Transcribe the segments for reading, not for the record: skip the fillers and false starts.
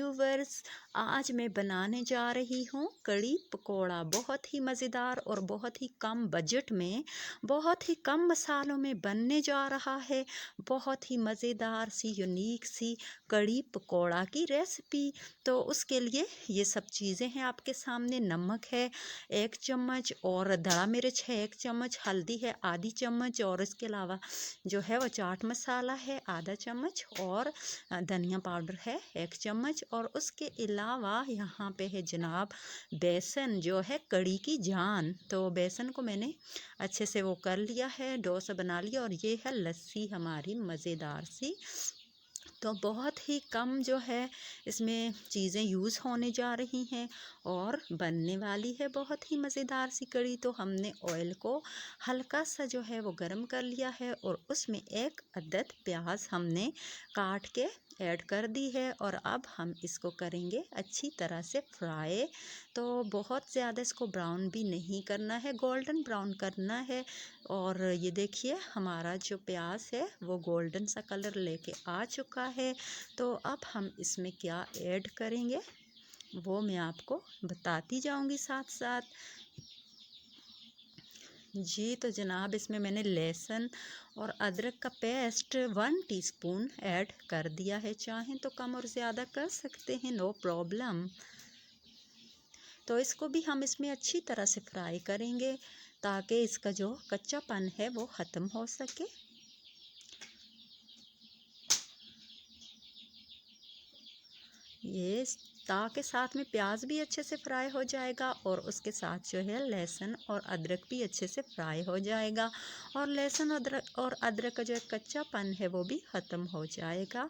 Viewers, आज मैं बनाने जा रही हूँ कड़ी पकोड़ा। बहुत ही मज़ेदार और बहुत ही कम बजट में, बहुत ही कम मसालों में बनने जा रहा है बहुत ही मज़ेदार सी यूनिक सी कड़ी पकोड़ा की रेसिपी। तो उसके लिए ये सब चीज़ें हैं आपके सामने। नमक है 1 चम्मच और धड़ा मिर्च है 1 चम्मच, हल्दी है आधी चम्मच और इसके अलावा जो है वो चाट मसाला है आधा चम्मच और धनिया पाउडर है 1 चम्मच। और उसके अलावा यहाँ पे है जनाब बेसन, जो है कड़ी की जान। तो बेसन को मैंने अच्छे से वो कर लिया है, डो सा बना लिया। और ये है लस्सी हमारी मज़ेदार सी। तो बहुत ही कम जो है इसमें चीज़ें यूज़ होने जा रही हैं और बनने वाली है बहुत ही मज़ेदार सी कड़ी। तो हमने ऑयल को हल्का सा जो है वो गरम कर लिया है और उसमें 1 अदद प्याज हमने काट के ऐड कर दी है। और अब हम इसको करेंगे अच्छी तरह से फ्राई। तो बहुत ज़्यादा इसको ब्राउन भी नहीं करना है, गोल्डन ब्राउन करना है। और ये देखिए हमारा जो प्याज है वो गोल्डन सा कलर लेके आ चुका है। तो अब हम इसमें क्या ऐड करेंगे वो मैं आपको बताती जाऊंगी साथ साथ। जी तो जनाब इसमें मैंने लहसुन और अदरक का पेस्ट 1 टीस्पून ऐड कर दिया है। चाहें तो कम और ज़्यादा कर सकते हैं, नो प्रॉब्लम। तो इसको भी हम इसमें अच्छी तरह से फ्राई करेंगे ताकि इसका जो कच्चापन है वो ख़त्म हो सके। ये ताकि साथ में प्याज भी अच्छे से फ्राई हो जाएगा और उसके साथ जो है लहसुन और अदरक भी अच्छे से फ्राई हो जाएगा और लहसुन और अदरक का जो कच्चापन है वो भी ख़त्म हो जाएगा।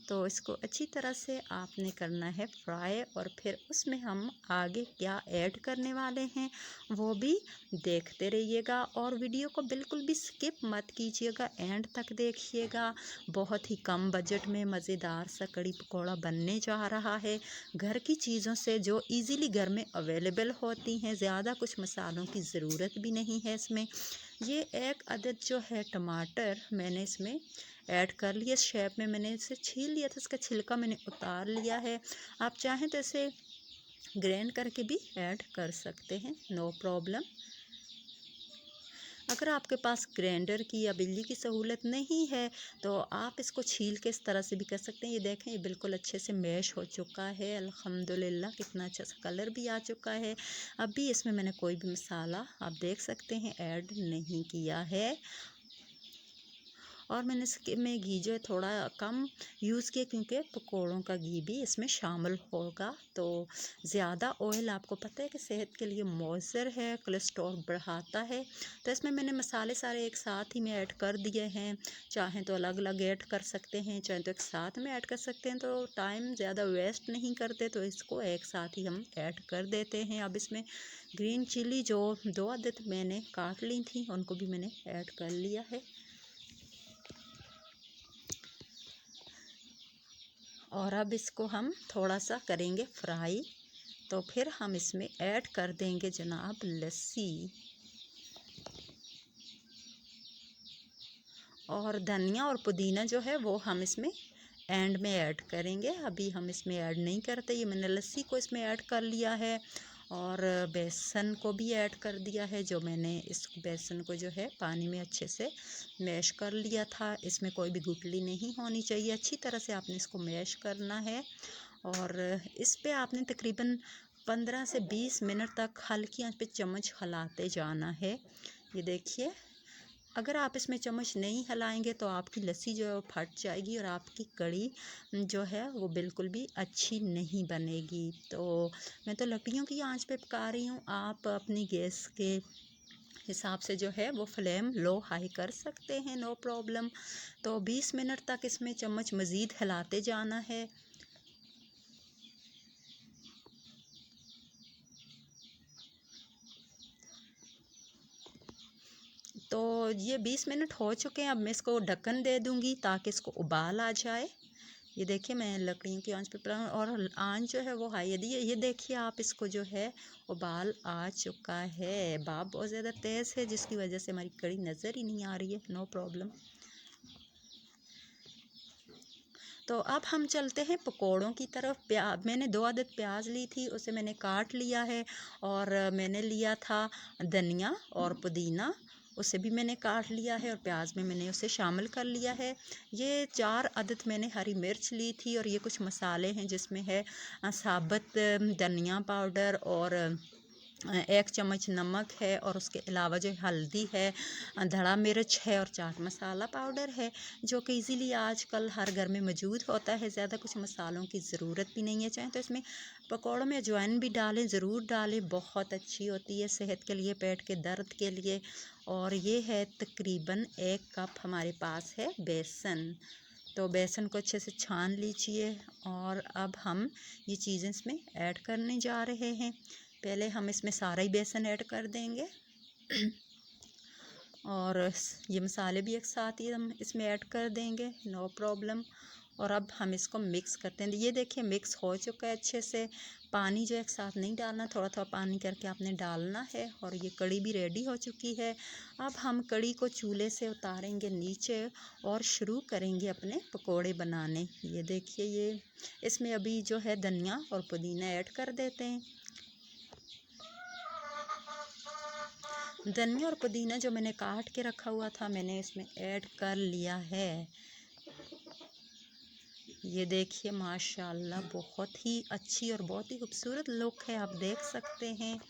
तो इसको अच्छी तरह से आपने करना है फ्राई। और फिर उसमें हम आगे क्या ऐड करने वाले हैं वो भी देखते रहिएगा और वीडियो को बिल्कुल भी स्किप मत कीजिएगा, एंड तक देखिएगा। बहुत ही कम बजट में मज़ेदार सा कड़ी पकौड़ा बनने जा रहा है, घर की चीज़ों से जो इजीली घर में अवेलेबल होती हैं। ज़्यादा कुछ मसालों की ज़रूरत भी नहीं है इसमें। ये 1 अदद जो है टमाटर मैंने इसमें ऐड कर लिया। शेप में मैंने इसे छील लिया था, इसका छिलका मैंने उतार लिया है। आप चाहें तो इसे ग्राइंड करके भी ऐड कर सकते हैं, नो प्रॉब्लम। अगर आपके पास ग्राइंडर की या बिजली की सहूलत नहीं है तो आप इसको छील के इस तरह से भी कर सकते हैं। ये देखें ये बिल्कुल अच्छे से मैश हो चुका है अल्हम्दुलिल्लाह, कितना अच्छा सा कलर भी आ चुका है। अभी इसमें मैंने कोई भी मसाला आप देख सकते हैं ऐड नहीं किया है। और मैंने इसमें घी जो है थोड़ा कम यूज़ किया क्योंकि पकोड़ों का घी भी इसमें शामिल होगा। तो ज़्यादा ऑयल आपको पता है कि सेहत के लिए मुज़र है, कोलेस्ट्रॉल बढ़ाता है। तो इसमें मैंने मसाले सारे एक साथ ही में ऐड कर दिए हैं। चाहें तो अलग अलग ऐड कर सकते हैं, चाहें तो एक साथ में ऐड कर सकते हैं। तो टाइम ज़्यादा वेस्ट नहीं करते तो इसको एक साथ ही हम ऐड कर देते हैं। अब इसमें ग्रीन चिली जो 2 अदद मैंने काट ली थी उनको भी मैंने ऐड कर लिया है। और अब इसको हम थोड़ा सा करेंगे फ्राई। तो फिर हम इसमें ऐड कर देंगे जनाब लस्सी और धनिया और पुदीना जो है वो हम इसमें एंड में ऐड करेंगे। अभी हम इसमें ऐड नहीं करते। ये मैंने लस्सी को इसमें ऐड कर लिया है और बेसन को भी ऐड कर दिया है। जो मैंने इस बेसन को जो है पानी में अच्छे से मैश कर लिया था। इसमें कोई भी गुठली नहीं होनी चाहिए, अच्छी तरह से आपने इसको मैश करना है। और इस पे आपने तकरीबन 15 से 20 मिनट तक हल्की आंच पे चम्मच हिलाते जाना है। ये देखिए अगर आप इसमें चम्मच नहीं हिलाएंगे तो आपकी लस्सी जो है वो फट जाएगी और आपकी कड़ी जो है वो बिल्कुल भी अच्छी नहीं बनेगी। तो मैं तो लकड़ियों की आंच पे पका रही हूँ, आप अपनी गैस के हिसाब से जो है वो फ्लेम लो हाई कर सकते हैं, नो प्रॉब्लम। तो 20 मिनट तक इसमें चम्मच मज़ीद हिलाते जाना है। तो ये 20 मिनट हो चुके हैं। अब मैं इसको ढक्कन दे दूँगी ताकि इसको उबाल आ जाए। ये देखिए मैं लकड़ियों की आंच पे पका और आंच जो है वो हाई है। ये देखिए आप इसको जो है उबाल आ चुका है। भाप बहुत ज़्यादा तेज़ है जिसकी वजह से हमारी कड़ी नज़र ही नहीं आ रही है, नो प्रॉब्लम। तो अब हम चलते हैं पकोड़ों की तरफ। मैंने 2 अदद प्याज ली थी, उसे मैंने काट लिया है। और मैंने लिया था धनिया और पुदीना, उसे भी मैंने काट लिया है और प्याज में मैंने उसे शामिल कर लिया है। ये 4 अदद मैंने हरी मिर्च ली थी और ये कुछ मसाले हैं जिसमें है साबुत धनिया पाउडर और 1 चम्मच नमक है और उसके अलावा जो हल्दी है, धड़ा मिर्च है और चाट मसाला पाउडर है, जो कि इजीली आजकल हर घर में मौजूद होता है। ज़्यादा कुछ मसालों की ज़रूरत भी नहीं है। चाहे तो इसमें पकौड़ों में अजवाइन भी डालें, ज़रूर डालें, बहुत अच्छी होती है सेहत के लिए, पेट के दर्द के लिए। और ये है तकरीबन 1 कप हमारे पास है बेसन। तो बेसन को अच्छे से छान लीजिए और अब हम ये चीज़ें इसमें ऐड करने जा रहे हैं। पहले हम इसमें सारा ही बेसन ऐड कर देंगे और ये मसाले भी एक साथ ही हम इसमें ऐड कर देंगे, नो प्रॉब्लम। और अब हम इसको मिक्स करते हैं। ये देखिए मिक्स हो चुका है अच्छे से। पानी जो एक साथ नहीं डालना, थोड़ा थोड़ा पानी करके आपने डालना है। और ये कड़ी भी रेडी हो चुकी है। अब हम कड़ी को चूल्हे से उतारेंगे नीचे और शुरू करेंगे अपने पकोड़े बनाने। ये देखिए, ये इसमें अभी जो है धनिया और पुदीना ऐड कर देते हैं। धनिया और पुदीना जो मैंने काट के रखा हुआ था, मैंने इसमें ऐड कर लिया है। ये देखिए माशाल्लाह बहुत ही अच्छी और बहुत ही खूबसूरत लुक है, आप देख सकते हैं।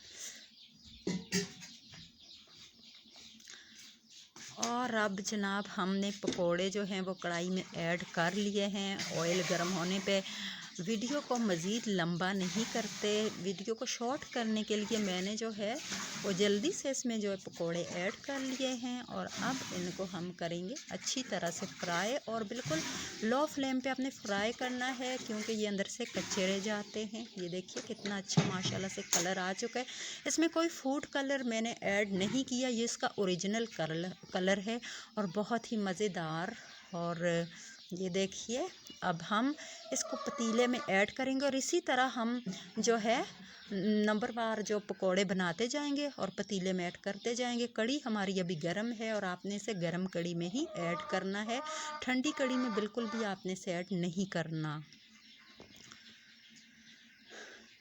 और अब जनाब हमने पकोड़े जो हैं वो कढ़ाई में ऐड कर लिए हैं। ऑयल गर्म होने पे वीडियो को मज़ीद लंबा नहीं करते, वीडियो को शॉर्ट करने के लिए मैंने जो है वो जल्दी से इसमें जो है पकोड़े ऐड कर लिए हैं। और अब इनको हम करेंगे अच्छी तरह से फ्राई, और बिल्कुल लो फ्लेम पे आपने फ्राई करना है क्योंकि ये अंदर से कच्चे रह जाते हैं। ये देखिए कितना अच्छा माशाल्लाह से कलर आ चुका है। इसमें कोई फूड कलर मैंने ऐड नहीं किया, ये इसका ओरिजिनल कलर है और बहुत ही मज़ेदार। और ये देखिए अब हम इसको पतीले में ऐड करेंगे और इसी तरह हम जो है नंबरवार जो पकोड़े बनाते जाएंगे और पतीले में ऐड करते जाएंगे। कड़ी हमारी अभी गर्म है और आपने इसे गर्म कड़ी में ही ऐड करना है, ठंडी कड़ी में बिल्कुल भी आपने इसे ऐड नहीं करना।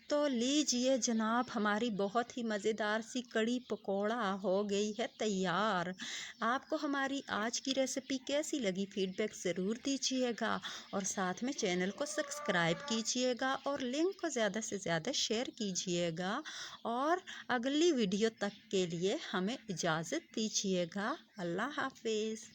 तो लीजिए जनाब, हमारी बहुत ही मज़ेदार सी कड़ी पकोड़ा हो गई है तैयार। आपको हमारी आज की रेसिपी कैसी लगी, फीडबैक ज़रूर दीजिएगा और साथ में चैनल को सब्सक्राइब कीजिएगा और लिंक को ज़्यादा से ज़्यादा शेयर कीजिएगा। और अगली वीडियो तक के लिए हमें इजाज़त दीजिएगा। अल्लाह हाफिज़।